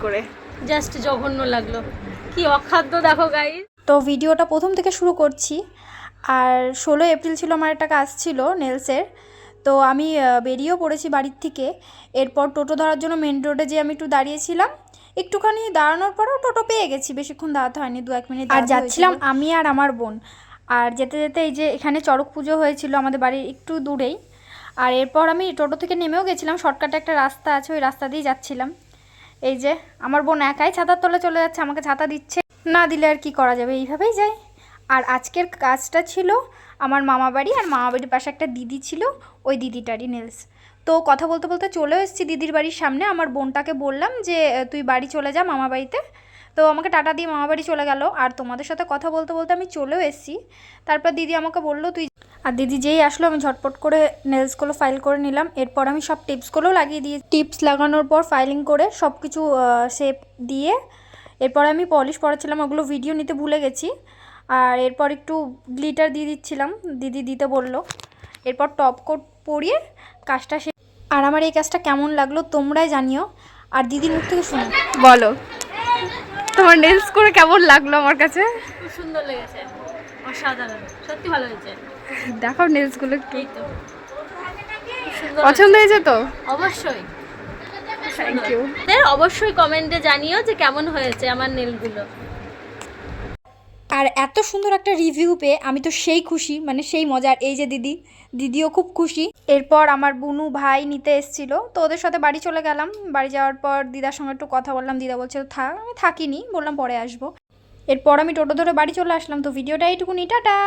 করে, জাস্ট জঘন্য লাগলো, কি অখাদ্য দেখো গাইস। তো ভিডিওটা প্রথম থেকে শুরু করছি। আর 16 এপ্রিল ছিল, আমার একটা কাজ ছিল নেলসের। তো আমি বেরিয়েও পড়েছি বাড়ির থেকে। এরপর টোটো ধরার জন্য মেন রোডে যে আমি একটু দাঁড়িয়েছিলাম, একটুখানি দাঁড়ানোর পরেও টোটো পেয়ে গেছি, বেশিক্ষণ দাঁড়াতে হয়নি, 2-1 মিনিট। আর যাচ্ছিলাম আমি আর আমার বোন। আর যেতে যেতে এই যে এখানে চড়ক পুজো হয়েছিল আমাদের বাড়ির একটু দূরেই। আর এরপর আমি টোটো থেকে নেমেও গেছিলাম, শর্টকাটে একটা রাস্তা আছে, ওই রাস্তা দিয়েই যাচ্ছিলাম। এই যে আমার বোন একাই ছাতার তলে চলে যাচ্ছে, আমাকে ছাতা দিচ্ছে না, দিলে আর কি করা যাবে, এইভাবেই যাই। আর আজকের কাজটা ছিল আমার মামা বাড়ি, আর মামা বাড়ির পাশে একটা দিদি ছিল, ওই দিদিটারই নেলস। তো কথা বলতে বলতে চলে এসেছি দিদির বাড়ির সামনে। আমার বোনটাকে বললাম যে তুই বাড়ি চলে যা মামা বাড়িতে। তো আমাকে টাটা দিয়ে মামা বাড়ি চলে গেল। আর তোমাদের সাথে কথা বলতে বলতে আমি চলেও এসেছি। তারপর দিদি আমাকে বললো তুই, আর দিদি যেই আসলো আমি ঝটপট করে নেলসগুলো ফাইল করে নিলাম। এরপর আমি সব টিপসগুলোও লাগিয়ে দিয়ে, টিপস লাগানোর পর ফাইলিং করে সব কিছু শেপ দিয়ে এরপর আমি পলিশ পরাচ্ছিলাম, ওগুলো ভিডিও নিতে ভুলে গেছি। আর এরপর একটু গ্লিটার দিয়ে দিচ্ছিলাম, দিদি দিতে বললো। এরপর টপ কোট পরিয়ে কাজটা শেষ। আর আমার এই কাজটা কেমন লাগলো তোমরাই জানিও, আর দিদির মুখ থেকে শুনো। বলো তোমার নেলস করে কেমন লাগলো? আমার কাছে খুব সুন্দর লেগেছে, অসাধারণ, সত্যি ভালো হয়েছে। দেখো নেলসগুলো কি এই তো খুব সুন্দর পছন্দ হয়েছে তো? অবশ্যই। Thank you. অবশ্যই কমেন্টে জানিও যে কেমন হয়েছে আমার নেলগুলো। আর এত সুন্দর একটা রিভিউ পেয়ে আমি তো সেই খুশি, মানে সেই মজার। এই যে দিদিও খুব খুশি। এরপর আমার বুনু ভাই নিতে এসেছিলো, তো ওদের সাথে বাড়ি চলে গেলাম। বাড়ি যাওয়ার পর দিদার সঙ্গে একটু কথা বললাম, দিদা বলছে থাক, আমি থাকিনি, বললাম পরে আসবো। এরপর আমি টোটো ধরে বাড়ি চলে আসলাম। তো ভিডিওটা এইটুকুনি, টাটা।